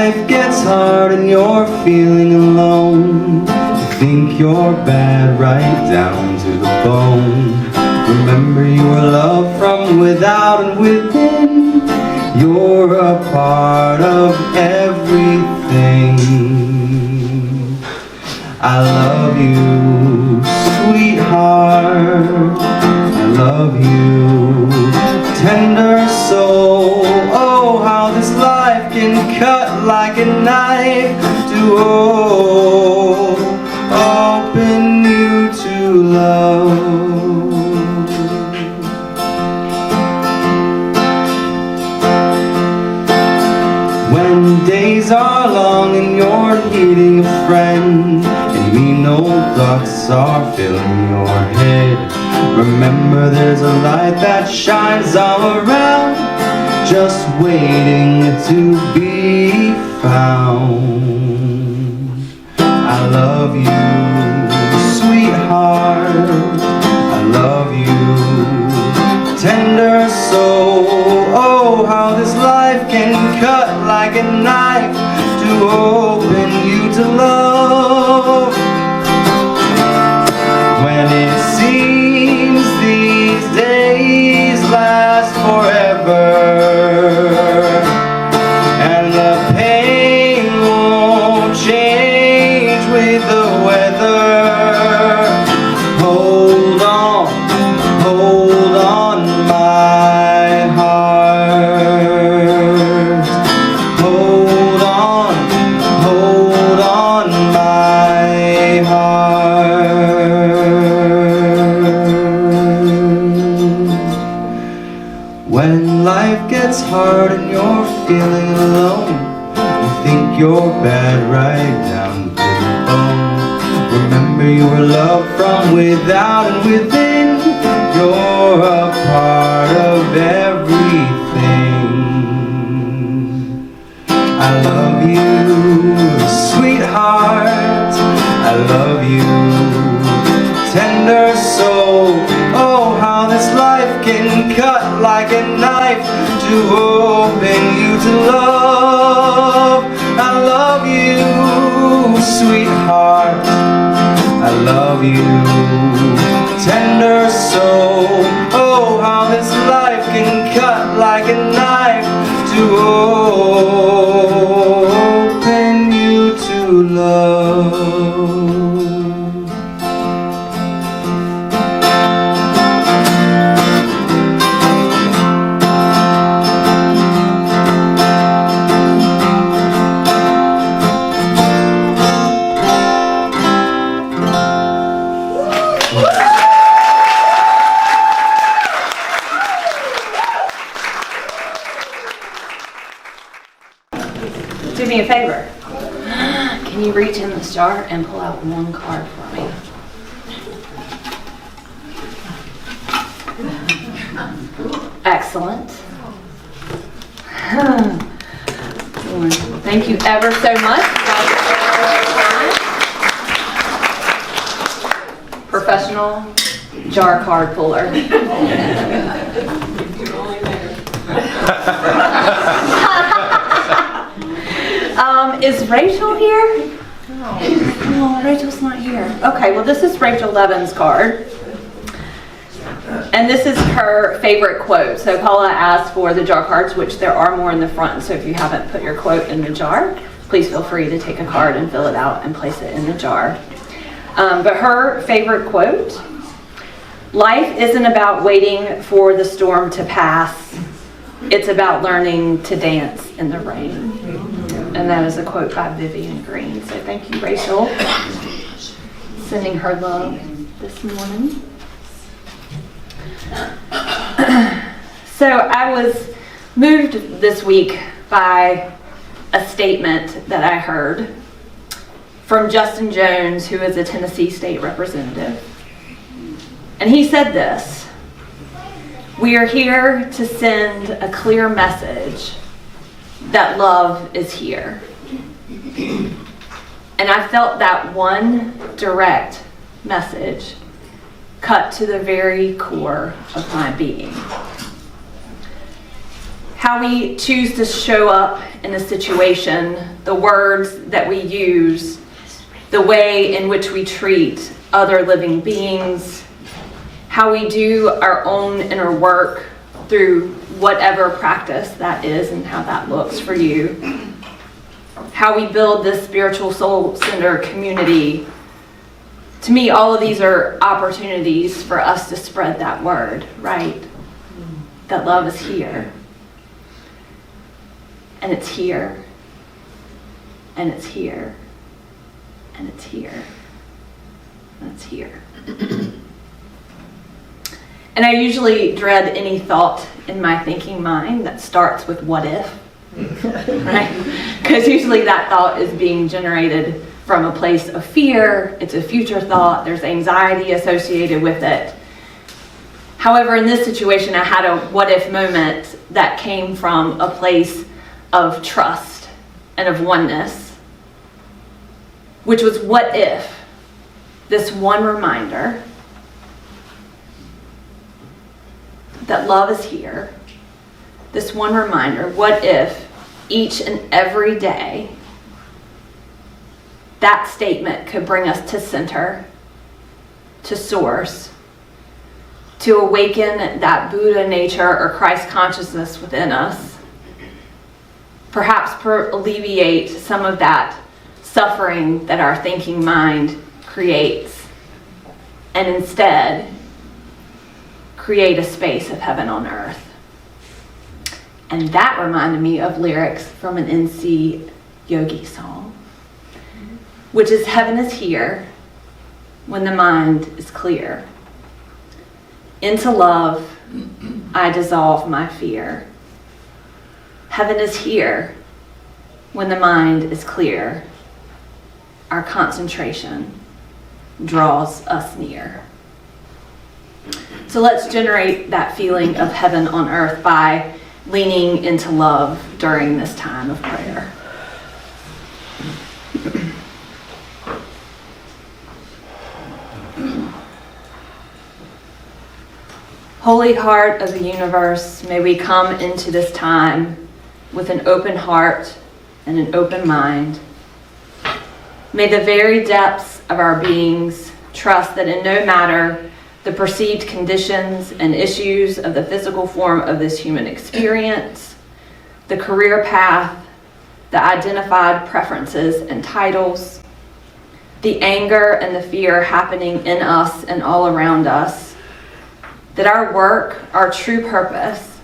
life gets hard and you're feeling alone, you think you're bad right down to the bone. Remember you were loved from without and within. You're a part of everything. I love you, sweetheart. I love you, tender soul. Oh, how this life can cut like a knife to open you to love. When days are long and you're needing a friend, and mean old thoughts are filling your head, remember there's a light that shines all around, just waiting to be found. I love you, sweetheart. I love you, tender soul. Oh, how this life can cut like a knife to open you to love. When it seems these days last forever, and the pain won't change with the weather, hold on, my heart. Hold on, my heart. When life gets hard and you're feeling alone, you think you're bad right down to the bone. Remember you were loved from without and within. You're a part of everything. I love you, sweetheart. I love you, tender soul. Oh, how this life can cut like a knife to open you to love. I love you, sweetheart. I love you, tender soul. Oh, how this life can cut like a knife to open you to love. Do me a favor. Can you reach in this jar and pull out one card for me? Excellent. Thank you ever so much. Professional jar card puller. Is Rachel here? No, Rachel's not here. Okay, well this is Rachel Levin's card. And this is her favorite quote. So Paula asked for the jar cards, which there are more in the front. So if you haven't put your quote in the jar, please feel free to take a card and fill it out and place it in the jar. But her favorite quote, life isn't about waiting for the storm to pass. It's about learning to dance in the rain. And that is a quote by Vivian Green. So thank you, Rachel. Sending her love this morning. So I was moved this week by a statement that I heard from Justin Jones, who is a Tennessee state representative. And he said this: "We are here to send a clear message that love is here." And I felt that one direct message cut to the very core of my being. how we choose to show up in a situation, the words that we use, the way in which we treat other living beings, how we do our own inner work through whatever practice that is and how that looks for you, how we build this spiritual soul-centered community. To me, all of these are opportunities for us to spread that word, right? That love is here. And it's here. And it's here. And it's here. And it's here. And I usually dread any thought in my thinking mind that starts with what if, right? Because usually that thought is being generated from a place of fear. It's a future thought. There's anxiety associated with it. However, in this situation, I had a what if moment that came from a place of trust and of oneness, which was what if this one reminder that love is here, this one reminder, what if each and every day that statement could bring us to center, to source, to awaken that Buddha nature or Christ consciousness within us, perhaps alleviate some of that suffering that our thinking mind creates, and instead create a space of heaven on earth. And that reminded me of lyrics from an NC Yogi song, which is, heaven is here when the mind is clear. Into love I dissolve my fear. Heaven is here when the mind is clear. Our concentration draws us near. So let's generate that feeling of heaven on earth by leaning into love during this time of prayer. Holy Heart of the universe, may we come into this time with an open heart and an open mind. May the very depths of our beings trust that in no matter the perceived conditions and issues of the physical form of this human experience, the career path, the identified preferences and titles, the anger and the fear happening in us and all around us, that our work, our true purpose,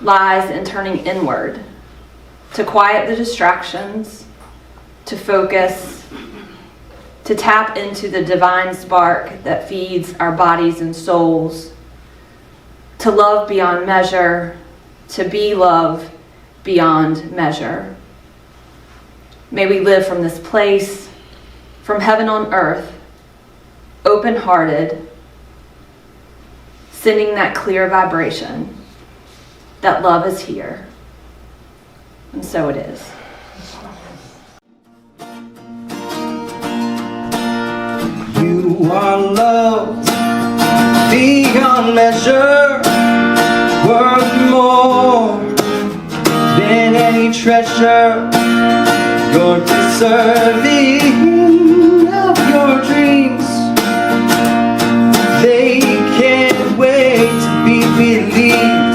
lies in turning inward, to quiet the distractions, to focus, to tap into the divine spark that feeds our bodies and souls, to love beyond measure, to be love beyond measure. May we live from this place, from heaven on earth, open-hearted, sending that clear vibration that love is here. And so it is. You are loved beyond measure, worth more than any treasure. You're deserving of your dreams. They can't wait to be believed.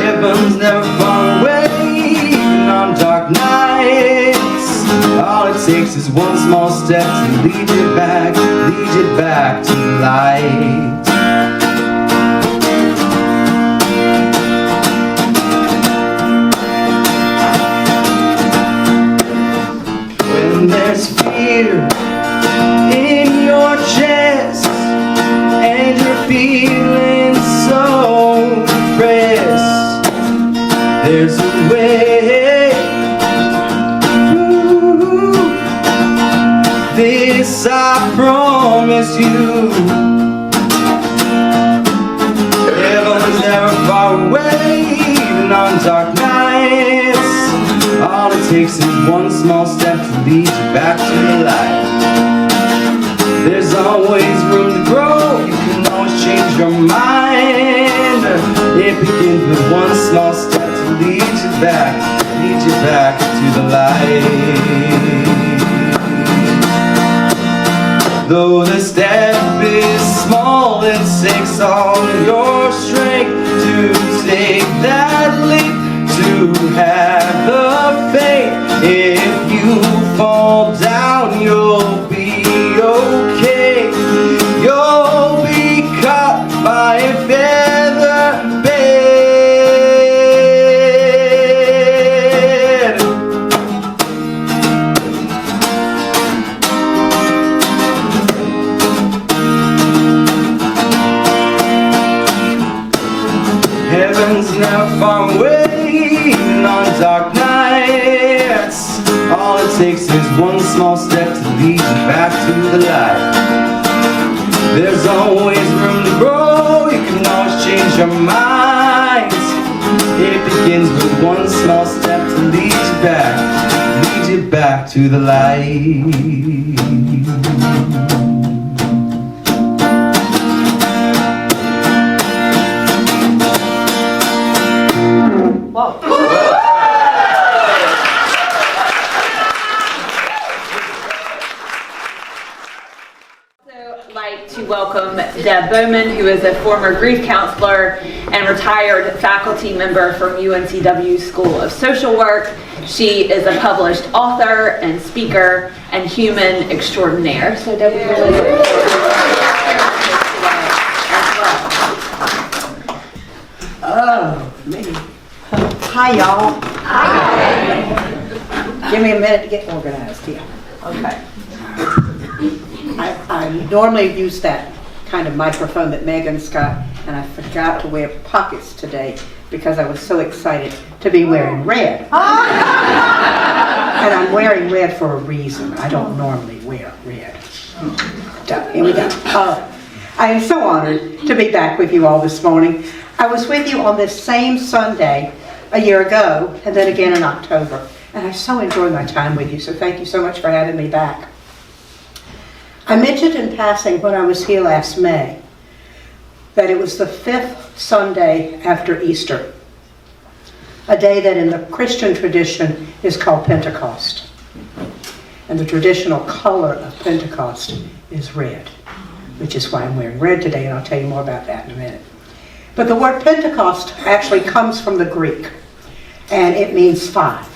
Heaven's never far away, even on dark nights. All it takes is one small step to lead you back to light. When there's fear in your chest and you're feeling so depressed, there's a way. Ooh, this I promise you. Heaven's never far away, even on dark nights. All it takes is one small step to lead you back to the light. There's always room to grow, you can always change your mind. If with one small step to lead you back to the light. Though the step is small, it takes all your strength to take that leap, to have the faith. If you fall down, you'll be okay. You'll be caught by a feather bed. Heaven's now far away on dark nights. All it takes is one small step to lead you back to the light. There's always room to grow, you can always change your mind. It begins with one small step to lead you back to the light. Like to welcome Deb Bowman, who is a former grief counselor and retired faculty member from UNCW School of Social Work. She is a published author and speaker and human extraordinaire. So Deb, we really look forward to Oh, me. Hi, y'all. Hi. Give me a minute to get organized here. Okay. I normally use that kind of microphone that Megan's got, and I forgot to wear pockets today because I was so excited to be wearing red. And I'm wearing red for a reason. I don't normally wear red. Here we go. I am so honored to be back with you all this morning. I was with you on this same Sunday a year ago, and then again in October. And I so enjoyed my time with you, so thank you so much for having me back. I mentioned in passing when I was here last May that it was the 5th Sunday after Easter, a day that in the Christian tradition is called Pentecost. And the traditional color of Pentecost is red, which is why I'm wearing red today, and I'll tell you more about that in a minute. But the word Pentecost actually comes from the Greek, and it means 5.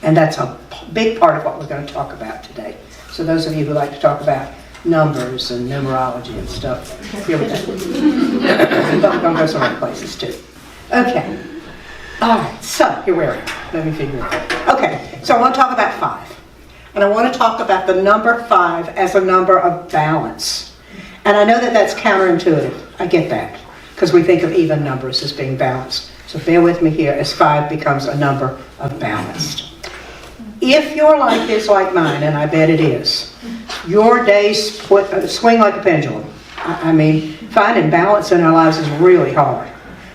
And that's a big part of what we're going to talk about today. So those of you who like to talk about numbers and numerology and stuff, here we go. Don't go some other places too. Okay. All right, so here we are. Let me figure it out. Okay, so I want to talk about 5. And I want to talk about the number 5 as a number of balance. And I know that that's counterintuitive. I get that, because we think of even numbers as being balanced. So bear with me here as 5 becomes a number of balanced. If your life is like mine, and I bet it is, your days swing like a pendulum. I mean, finding balance in our lives is really hard.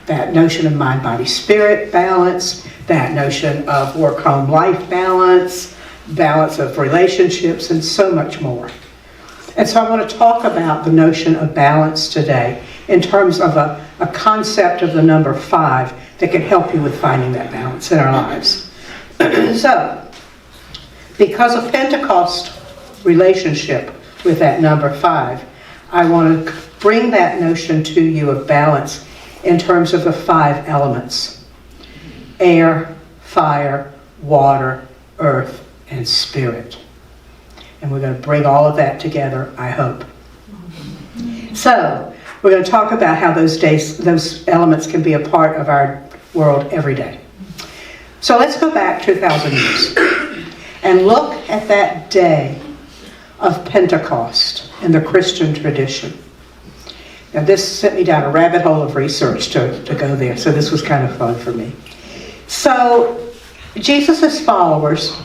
That notion of mind, body, spirit balance, that notion of work, home, life balance, balance of relationships, and so much more. And so I want to talk about the notion of balance today in terms of a concept of the number 5 that can help you with finding that balance in our lives. So, because of Pentecost relationship with that number 5, I want to bring that notion to you of balance in terms of the 5 elements: air, fire, water, earth, and spirit. And we're going to bring all of that together, I hope. So, we're going to talk about how those elements can be a part of our world every day. So let's go back 2,000 years and look at that day of Pentecost in the Christian tradition. Now this sent me down a rabbit hole of research to go there, so this was kind of fun for me. So Jesus' followers,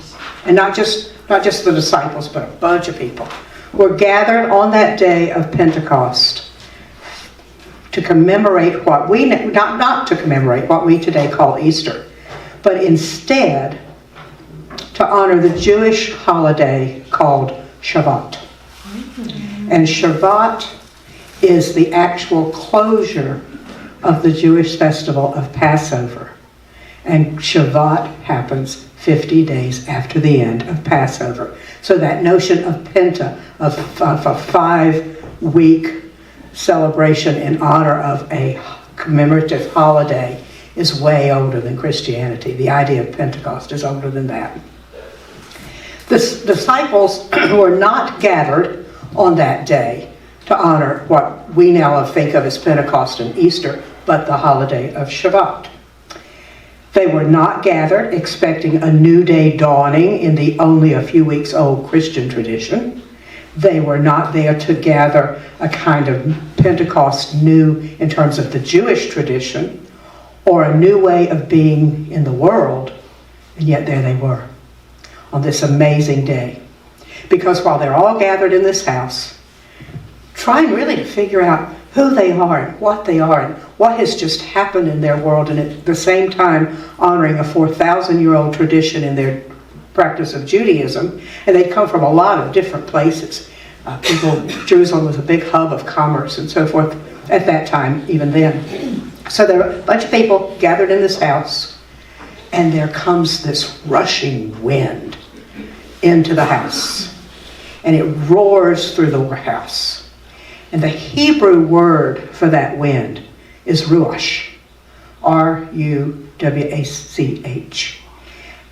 and not just the disciples, but a bunch of people, were gathered on that day of Pentecost to commemorate what we, not to commemorate what we today call Easter, but instead to honor the Jewish holiday called Shabbat. And Shabbat is the actual closure of the Jewish festival of Passover. And Shavuot happens 50 days after the end of Passover. So that notion of Penta, of a 5-week celebration in honor of a commemorative holiday, is way older than Christianity. The idea of Pentecost is older than that. The disciples were not gathered on that day to honor what we now think of as Pentecost and Easter, but the holiday of Shavuot. They were not gathered expecting a new day dawning in the only a few weeks old Christian tradition. They were not there to gather a kind of Pentecost new in terms of the Jewish tradition or a new way of being in the world. And yet there they were on this amazing day. Because while they're all gathered in this house, trying really to figure out who they are and what has just happened in their world, and at the same time honoring a 4,000-year-old tradition in their practice of Judaism, and they come from a lot of different places. Jerusalem was a big hub of commerce and so forth at that time, even then. So there were a bunch of people gathered in this house, and there comes this rushing wind into the house, and it roars through the house. And the Hebrew word for that wind is ruach, R-U-W-A-C-H.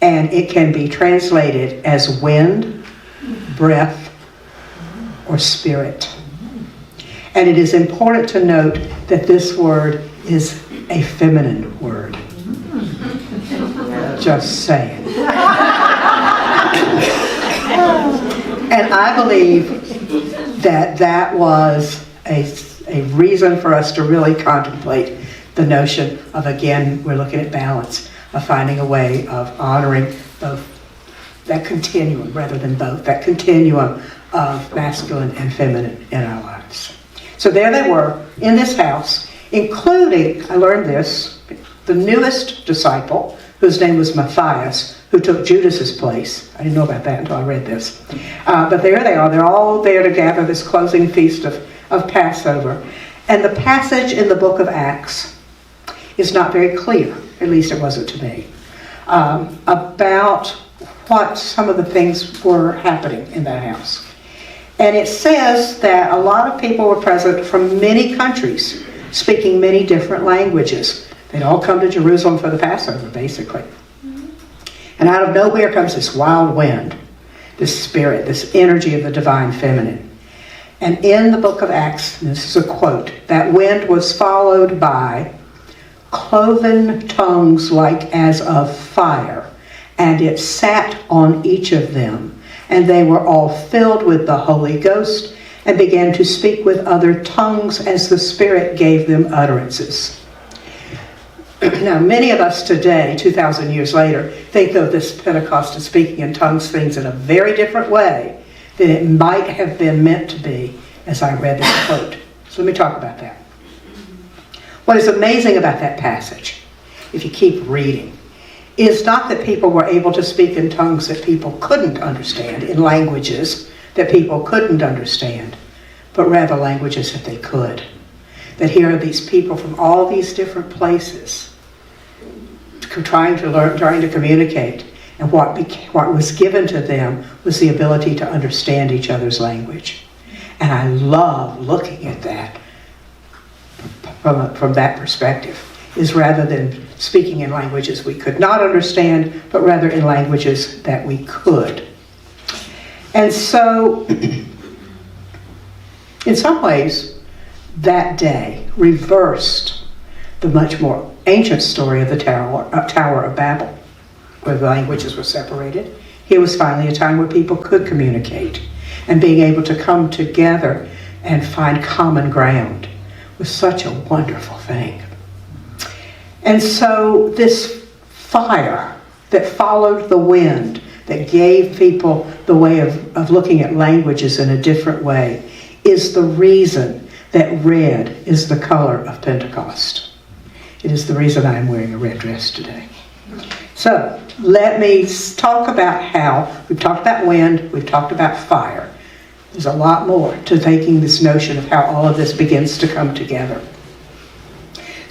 And it can be translated as wind, breath, or spirit. And it is important to note that this word is a feminine word. Just saying. And I believe that was a reason for us to really contemplate the notion of, again, we're looking at balance, of finding a way of honoring both that continuum rather than both, that continuum of masculine and feminine in our lives. So there they were in this house, including, I learned this, the newest disciple, whose name was Matthias, who took Judas's place. I didn't know about that until I read this. But there they are. They're all there to gather this closing feast of Passover. And the passage in the book of Acts is not very clear, at least it wasn't to me, about what some of the things were happening in that house. And it says that a lot of people were present from many countries, speaking many different languages. They'd all come to Jerusalem for the Passover, basically. And out of nowhere comes this wild wind, this spirit, this energy of the divine feminine. And in the book of Acts, this is a quote, that wind was followed by cloven tongues like as of fire, and it sat on each of them. And they were all filled with the Holy Ghost and began to speak with other tongues as the Spirit gave them utterances. Now, many of us today, 2,000 years later, think of this Pentecost and speaking in tongues things in a very different way than it might have been meant to be as I read this quote. So let me talk about that. What is amazing about that passage, if you keep reading, is not that people were able to speak in tongues that people couldn't understand, in languages that people couldn't understand, but rather languages that they could. That here are these people from all these different places trying to learn, trying to communicate, and what was given to them was the ability to understand each other's language. And I love looking at that from that perspective, is rather than speaking in languages we could not understand, but rather in languages that we could. And so, in some ways, that day reversed the much more ancient story of the Tower of Babel, where the languages were separated. Here was finally a time where people could communicate, and being able to come together and find common ground was such a wonderful thing. And so this fire that followed the wind, that gave people the way of looking at languages in a different way, is the reason that red is the color of Pentecost. It is the reason I'm wearing a red dress today. So let me talk about how, we've talked about wind, we've talked about fire. There's a lot more to taking this notion of how all of this begins to come together.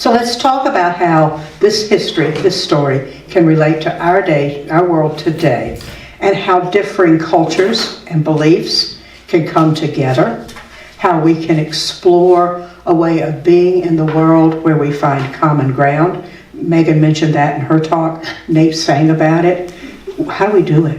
So let's talk about how this history, this story, can relate to our day, our world today, and how differing cultures and beliefs can come together, how we can explore a way of being in the world where we find common ground. Megan mentioned that in her talk. Nate sang about it. How do we do it?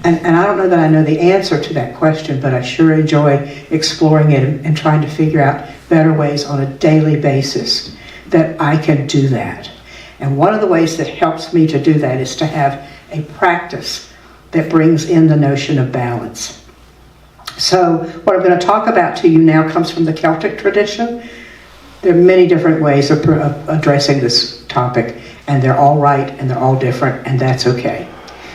And I don't know that I know the answer to that question, but I sure enjoy exploring it and trying to figure out better ways on a daily basis that I can do that. And one of the ways that helps me to do that is to have a practice that brings in the notion of balance. So what I'm going to talk about to you now comes from the Celtic tradition. There are many different ways of addressing this topic, and they're all right and they're all different, and that's okay.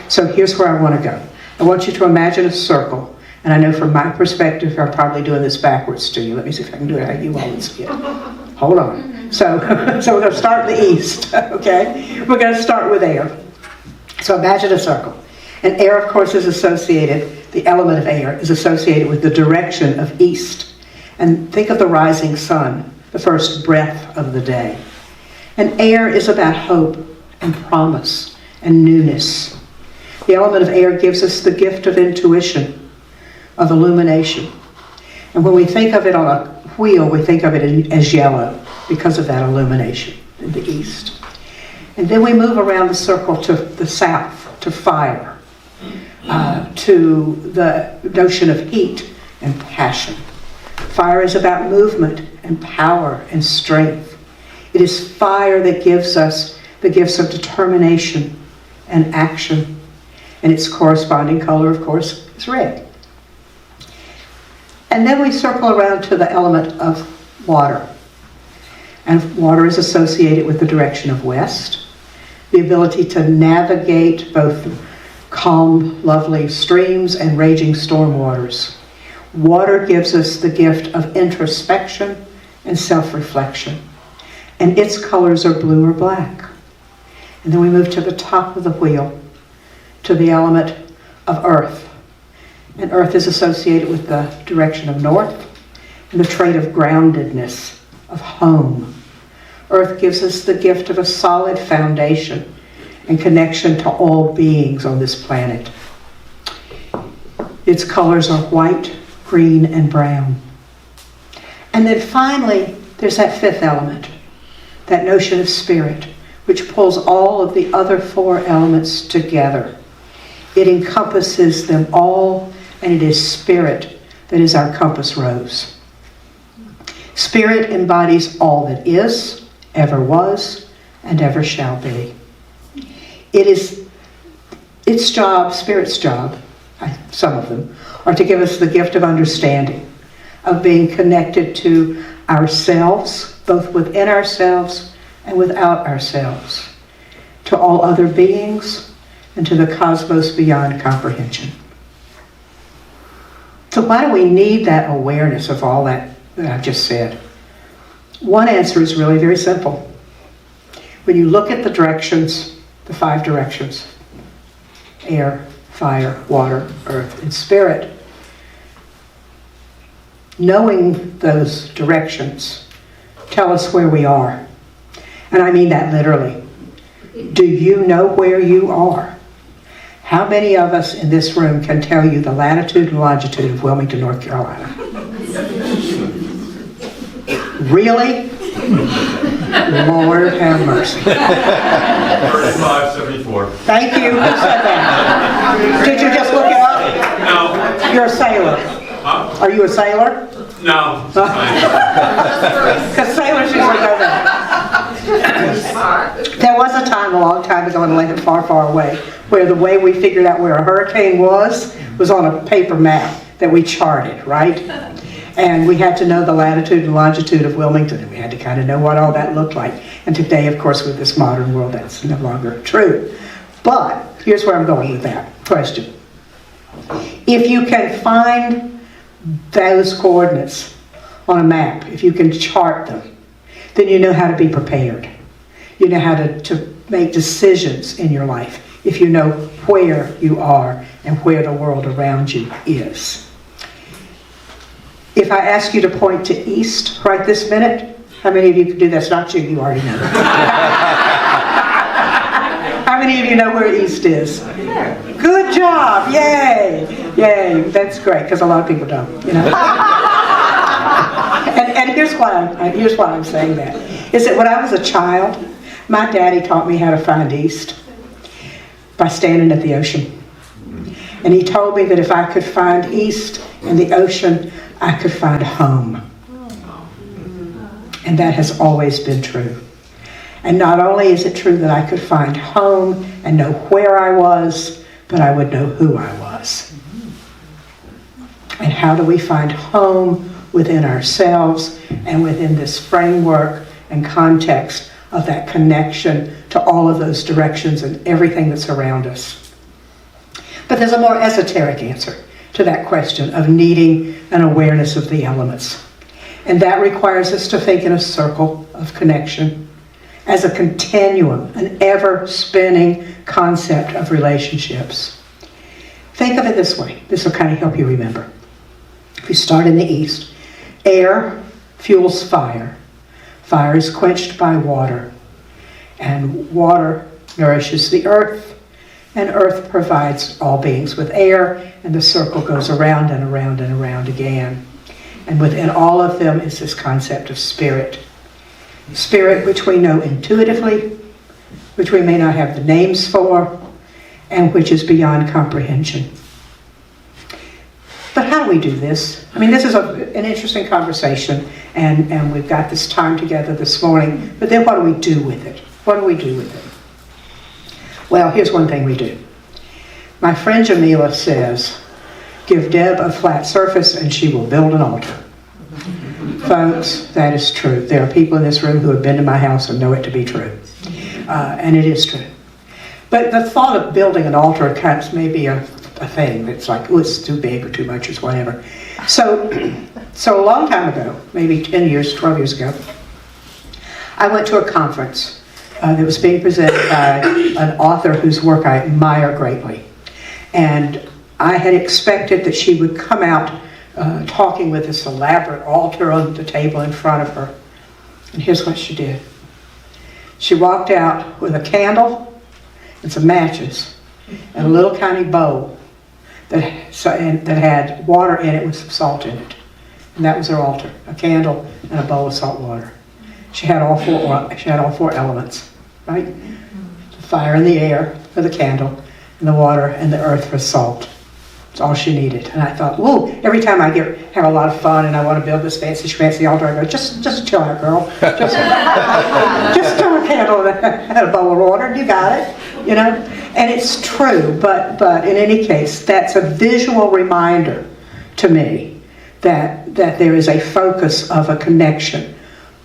So here's where I want to go. I want you to imagine a circle, and I know from my perspective I'm probably doing this backwards to you. Let me see if I can do it how you always get. Hold on. So we're going to start in the east, okay? We're going to start with air. So imagine a circle. And air, of course, is associated, the element of air is associated with the direction of east. And think of the rising sun, the first breath of the day. And air is about hope and promise and newness. The element of air gives us the gift of intuition, of illumination. And when we think of it on a wheel, we think of it as yellow because of that illumination in the east. And then we move around the circle to the south, to fire, to the notion of heat and passion. Fire is about movement and power and strength. It is fire that gives us the gifts of determination and action. And its corresponding color, of course, is red. And then we circle around to the element of water. And water is associated with the direction of west, the ability to navigate both calm, lovely streams and raging storm waters. Water gives us the gift of introspection and self-reflection. And its colors are blue or black. And then we move to the top of the wheel, to the element of earth. And earth is associated with the direction of north and the trait of groundedness, of home. Earth gives us the gift of a solid foundation and connection to all beings on this planet. Its colors are white, green, and brown. And then finally, there's that fifth element, that notion of spirit, which pulls all of the other four elements together. It encompasses them all, and it is spirit that is our compass rose. Spirit embodies all that is, ever was, and ever shall be. It is its job, spirit's job, some of them, are to give us the gift of understanding, of being connected to ourselves, both within ourselves and without ourselves, to all other beings, and to the cosmos beyond comprehension. So why do we need that awareness of all that I've just said? One answer is really very simple. When you look at the directions, the 5 directions, air, fire, water, earth, and spirit, knowing those directions tell us where we are. And I mean that literally. Do you know where you are? How many of us in this room can tell you the latitude and longitude of Wilmington, North Carolina? Really? Lord have mercy. 3574. Thank you. Who said that? Did you just look it up? No. You're a sailor. Huh? Are you a sailor? No. Because sailors usually know that. There was a time, a long time ago in a land far, far away, where the way we figured out where a hurricane was on a paper map that we charted, right? And we had to know the latitude and longitude of Wilmington, and we had to kind of know what all that looked like. And today, of course, with this modern world, that's no longer true. But here's where I'm going with that question. If you can find those coordinates on a map, if you can chart them, then you know how to be prepared. You know how to make decisions in your life if you know where you are and where the world around you is. If I ask you to point to east right this minute, How many of you could do that? It's not you, you already know. How many of you know where east is? Good job, yay, yay, that's great, because a lot of people don't, you know. and here's why I'm saying that, is that when I was a child, my daddy taught me how to find east by standing at the ocean. And he told me that if I could find east in the ocean, I could find home. And that has always been true. And not only is it true that I could find home and know where I was, but I would know who I was. And how do we find home within ourselves and within this framework and context of that connection to all of those directions and everything that's around us? But there's a more esoteric answer to that question of needing an awareness of the elements. And that requires us to think in a circle of connection, as a continuum, an ever-spinning concept of relationships. Think of it this way. This will kind of help you remember. If you start in the east, air fuels fire. Fire is quenched by water. And water nourishes the earth. And earth provides all beings with air. And the circle goes around and around and around again. And within all of them is this concept of spirit. Spirit which we know intuitively, which we may not have the names for, and which is beyond comprehension. But how do we do this? I mean, this is an interesting conversation, and we've got this time together this morning, but then what do we do with it? What do we do with it? Well, here's one thing we do. My friend Jamila says, give Deb a flat surface and she will build an altar. Folks, that is true. There are people in this room who have been to my house and know it to be true. And it is true. But the thought of building an altar kind of may be a thing that's like, oh, it's too big or too much or whatever. So a long time ago, maybe 10 years, 12 years ago, I went to a conference that was being presented by an author whose work I admire greatly. And I had expected that she would come out talking with this elaborate altar on the table in front of her. And here's what she did. She walked out with a candle and some matches and a little tiny bowl that had water in it with some salt in it. And that was her altar, a candle and a bowl of salt water. She had all four elements, right? The fire and the air for the candle, and the water and the earth for salt. That's all she needed. And I thought, whoa, every time I have a lot of fun and I want to build this fancy altar, I go, just chill out, girl. Just turn a candle and a bowl of water, you got it, you know? And it's true, but in any case, that's a visual reminder to me that there is a focus of a connection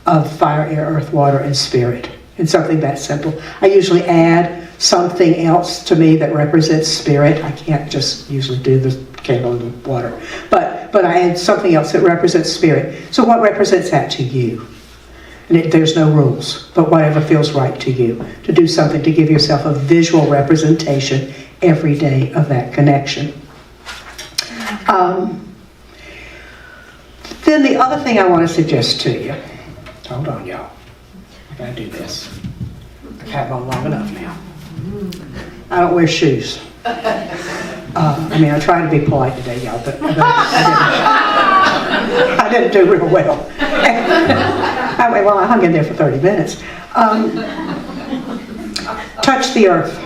of fire, air, earth, water, and spirit. And something that simple. I usually add something else to me that represents spirit. I can't just usually do the candle and the water. But I add something else that represents spirit. So what represents that to you? And there's no rules, but whatever feels right to you. To do something to give yourself a visual representation every day of that connection. Then the other thing I want to suggest to you. Hold on, y'all. I gotta do this. I've had one long enough now. I don't wear shoes. I try to be polite today, y'all, but I didn't do real well. I hung in there for 30 minutes. Touch the earth.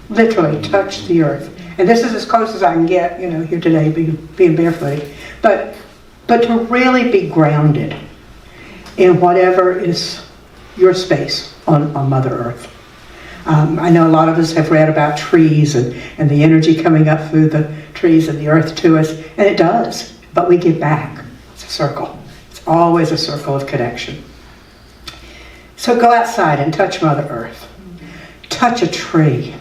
Literally, touch the earth. And this is as close as I can get, here today, being barefooted. But to really be grounded in whatever is your space on Mother Earth. I know a lot of us have read about trees and the energy coming up through the trees and the earth to us, and it does, but we give back. It's a circle. It's always a circle of connection. So go outside and touch Mother Earth. Touch a tree.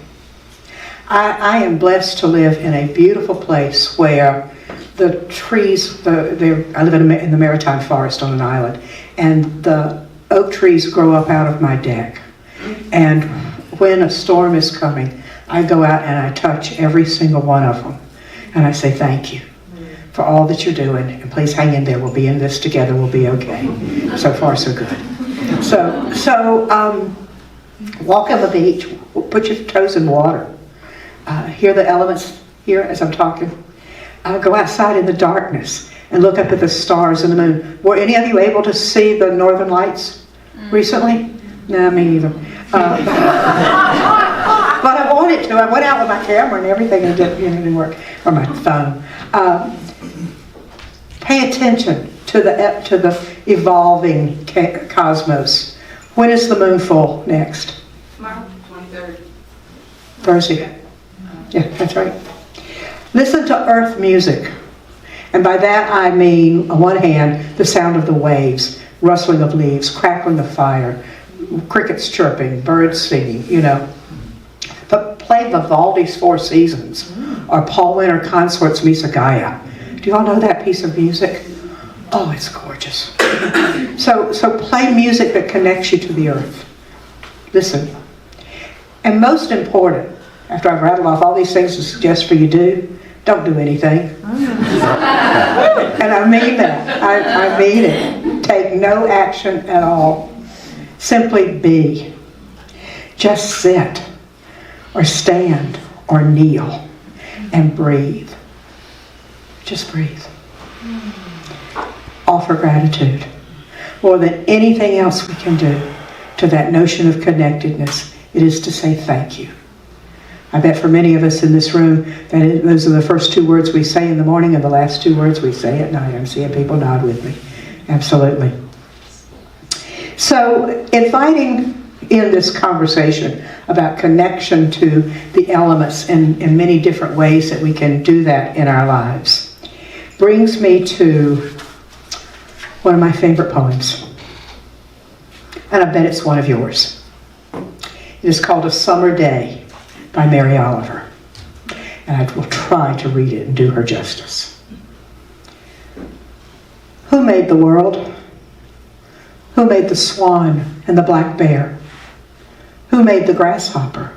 I am blessed to live in a beautiful place where the trees, I live in the Maritime Forest on an island, and the oak trees grow up out of my deck. And when a storm is coming, I go out and I touch every single one of them. And I say, thank you. for all that you're doing. And please hang in there. We'll be in this together. We'll be okay. So far, so good. So walk on the beach. Put your toes in water. Hear the elements here as I'm talking. Go outside in the darkness and look up at the stars and the moon. Were any of you able to see the Northern Lights recently? No, me neither. But I wanted to. I went out with my camera and everything and it didn't work. Or my phone. Pay attention to the evolving cosmos. When is the moon full next? March 23rd. Thursday. Yeah, that's right. Listen to earth music. And by that I mean, on one hand, the sound of the waves, rustling of leaves, crackling of fire, crickets chirping, birds singing, you know. But play Vivaldi's Four Seasons or Paul Winter Consort's Misa Gaia. Do you all know that piece of music? Oh, it's gorgeous. So play music that connects you to the earth. Listen. And most important, after I've rattled off all these things to suggest for you do, don't do anything. And I mean that. I mean it. Take no action at all. Simply be. Just sit or stand or kneel and breathe. Just breathe. Offer gratitude. More than anything else we can do to that notion of connectedness, it is to say thank you. I bet for many of us in this room, those are the first two words we say in the morning and the last two words we say at night. I'm seeing people nod with me. Absolutely. So, inviting in this conversation about connection to the elements in many different ways that we can do that in our lives brings me to one of my favorite poems. And I bet it's one of yours. It is called A Summer Day by Mary Oliver. And I will try to read it and do her justice. Who made the world? Who made the swan and the black bear? Who made the grasshopper?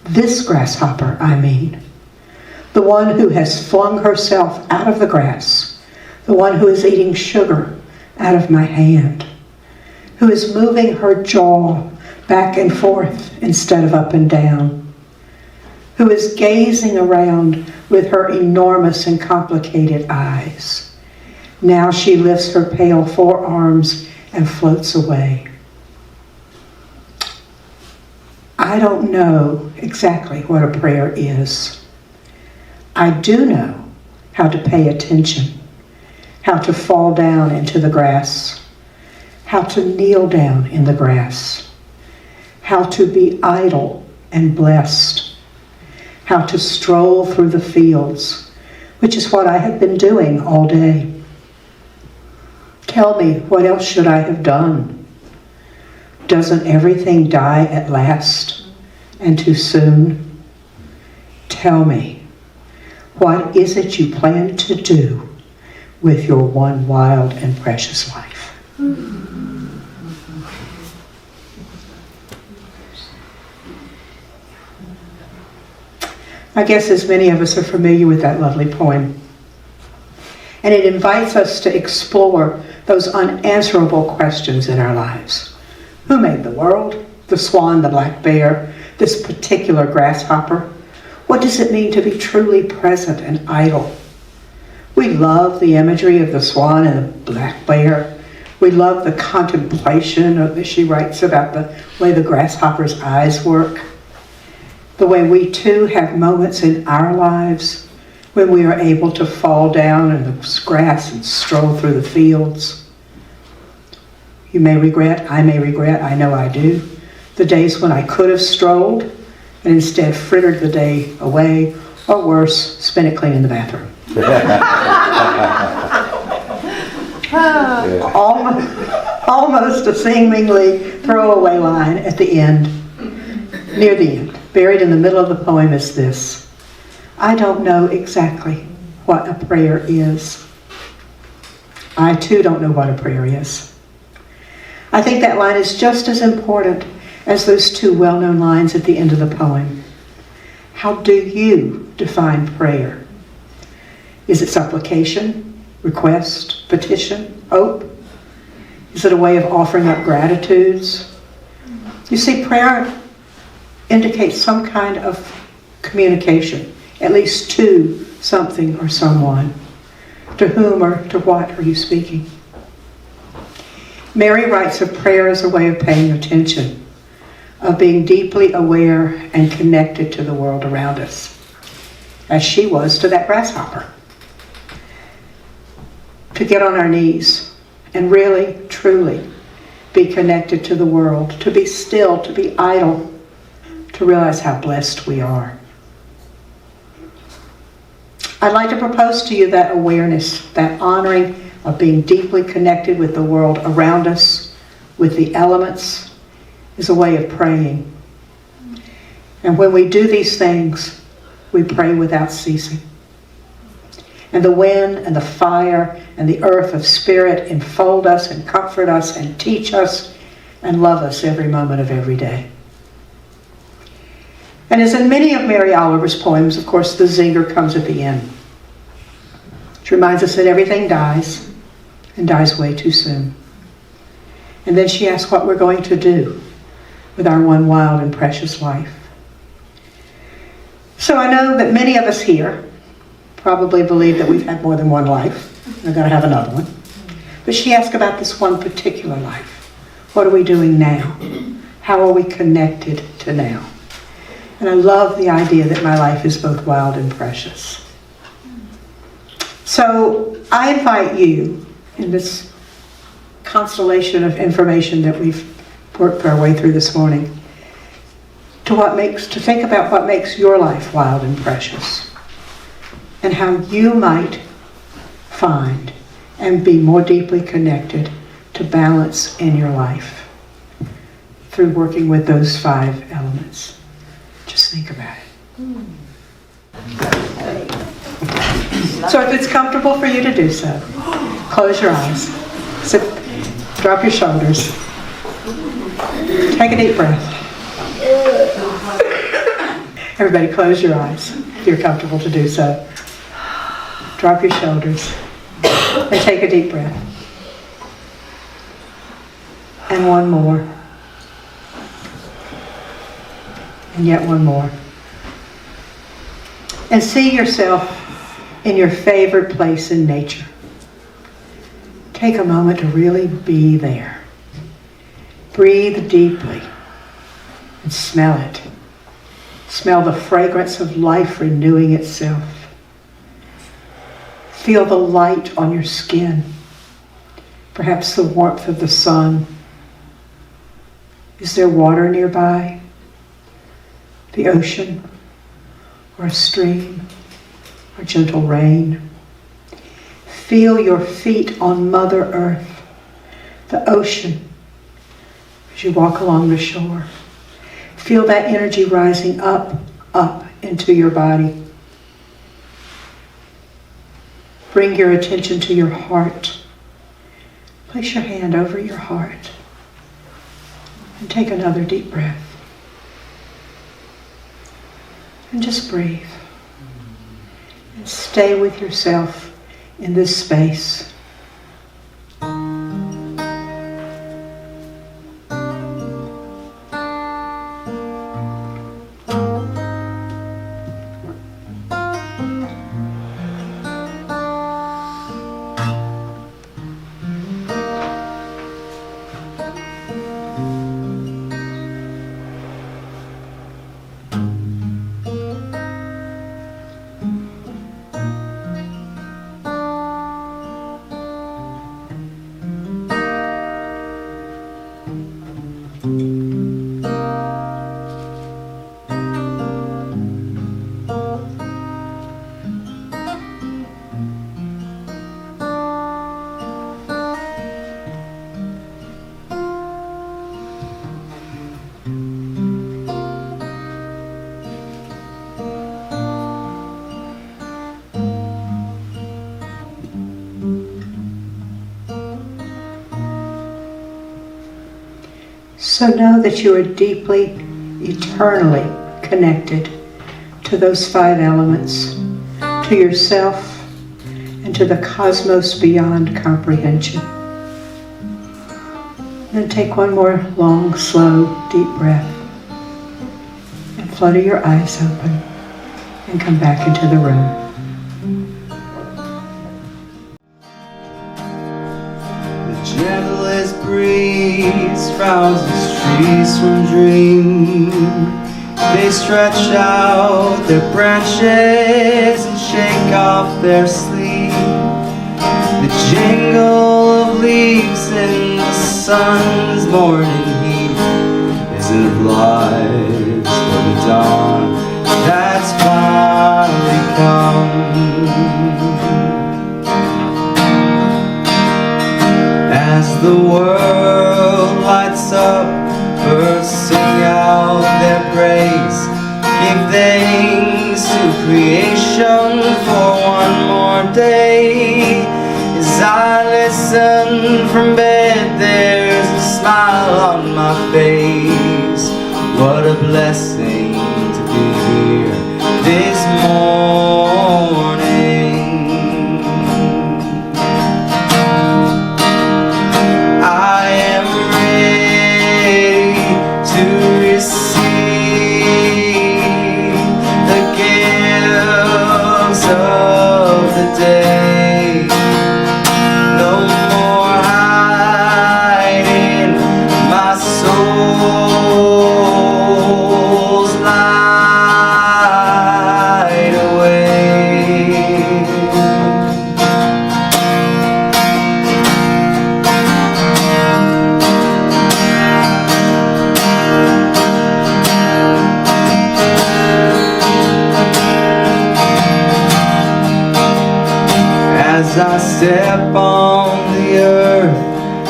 This grasshopper, I mean. The one who has flung herself out of the grass. The one who is eating sugar out of my hand. Who is moving her jaw back and forth instead of up and down. Who is gazing around with her enormous and complicated eyes. Now she lifts her pale forearms and floats away. I don't know exactly what a prayer is. I do know how to pay attention, how to fall down into the grass, how to kneel down in the grass, how to be idle and blessed, how to stroll through the fields, which is what I have been doing all day. Tell me, what else should I have done? Doesn't everything die at last and too soon? Tell me, what is it you plan to do with your one wild and precious life? I guess as many of us are familiar with that lovely poem. And it invites us to explore those unanswerable questions in our lives. Who made the world? The swan, the black bear, this particular grasshopper? What does it mean to be truly present and idle? We love the imagery of the swan and the black bear. We love the contemplation that she writes about the way the grasshopper's eyes work. The way we too have moments in our lives when we are able to fall down in the grass and stroll through the fields. You may regret, I may regret, I know I do, the days when I could have strolled and instead frittered the day away, or worse, spent it cleaning the bathroom. Almost a seemingly throwaway line at the end, near the end. Buried in the middle of the poem is this: I don't know exactly what a prayer is. I too don't know what a prayer is. I think that line is just as important as those two well-known lines at the end of the poem. How do you define prayer? Is it supplication, request, petition, hope? Is it a way of offering up gratitudes? You see, prayer indicates some kind of communication, at least to something or someone. To whom or to what are you speaking? Mary writes of prayer as a way of paying attention, of being deeply aware and connected to the world around us, as she was to that grasshopper. To get on our knees and really, truly be connected to the world, to be still, to be idle, to realize how blessed we are. I'd like to propose to you that awareness, that honoring of being deeply connected with the world around us, with the elements, is a way of praying. And when we do these things, we pray without ceasing. And the wind and the fire and the earth of spirit enfold us and comfort us and teach us and love us every moment of every day. And as in many of Mary Oliver's poems, of course, the zinger comes at the end. She reminds us that everything dies and dies way too soon. And then she asks what we're going to do with our one wild and precious life. So I know that many of us here probably believe that we've had more than one life. We're going to have another one. But she asks about this one particular life. What are we doing now? How are we connected to now? And I love the idea that my life is both wild and precious. So I invite you in this constellation of information that we've worked our way through this morning to think about what makes your life wild and precious, and how you might find and be more deeply connected to balance in your life through working with those 5 elements. Just think about it. So if it's comfortable for you to do so, close your eyes, drop your shoulders, take a deep breath. Everybody close your eyes if you're comfortable to do so. Drop your shoulders and take a deep breath. And one more. And yet one more. And see yourself in your favorite place in nature. Take a moment to really be there. Breathe deeply and smell it. Smell the fragrance of life renewing itself. Feel the light on your skin. Perhaps the warmth of the sun. Is there water nearby? The ocean? Or a stream? Or gentle rain? Feel your feet on Mother Earth, the ocean, as you walk along the shore. Feel that energy rising up into your body. Bring your attention to your heart. Place your hand over your heart and take another deep breath. And just breathe. And stay with yourself in this space. So know that you are deeply, eternally connected to those 5 elements, to yourself, and to the cosmos beyond comprehension. Then take one more long, slow, deep breath and flutter your eyes open and come back into the room. The gentlest breeze rouses trees from dream. They stretch out their branches and shake off their sleep. The jingle of leaves in the sun's morning heat isn't light for the dawn that's finally come. As the world lights up, birds sing out their praise. Give thanks to creation for one more day. As I listen from bed, there's a smile on my face. What a blessing to be here this morning. I am ready to receive the gifts of the day. No more hiding my soul's light away. As I step on the earth,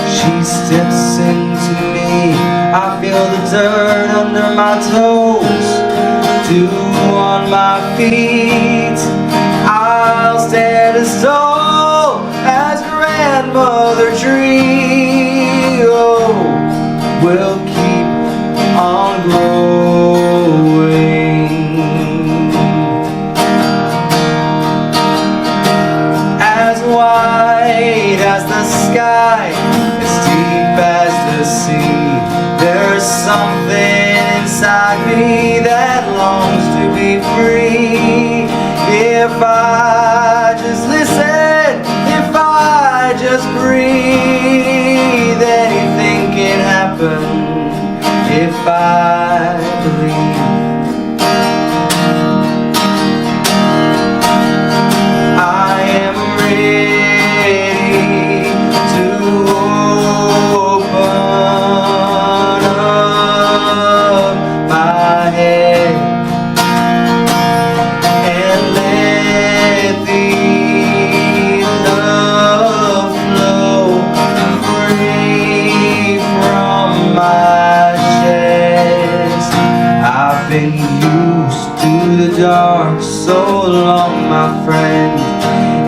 she steps into me. I feel the dirt under my toes, dew on my feet. I'll stand as tall as grandmother tree. Oh, we'll keep on growing. As wide as the sky, as deep as the sea, there's something inside me that longs to be free. If I just listen, if I just breathe, anything can happen if I believe. I am ready to open up my head and let the love flow free from my chest. I've been used to the dark so long, my friend.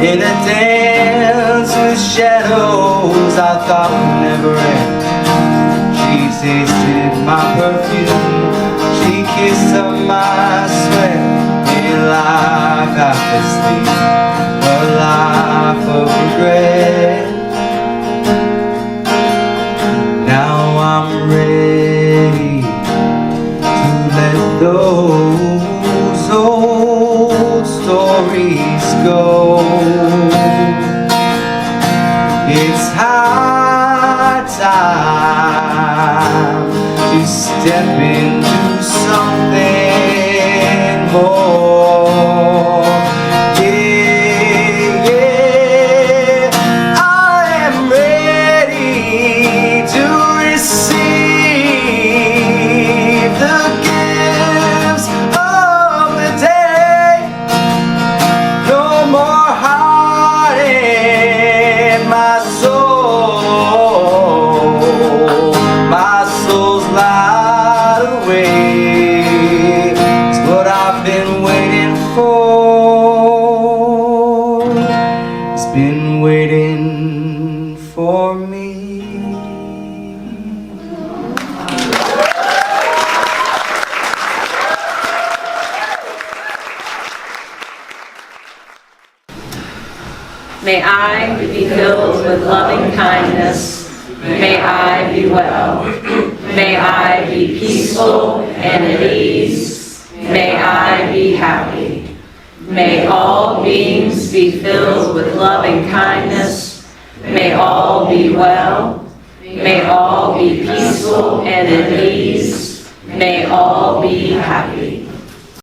In a dance with shadows I thought would never end. She tasted my perfume, she kissed up my sweat. A life after sleep, a life of regret. Now I'm ready to let those old stories go. It's high time to step into something more. Yeah, yeah, I am ready to receive the gifts of the day. No more hiding my soul. My soul's light away. It's what I've been waiting for. It's been waiting for me. May I be filled with loving kindness. May I be well. May I be peaceful and at ease. May I be happy. May all beings be filled with loving kindness. May all be well. May all be peaceful and at ease. May all be happy.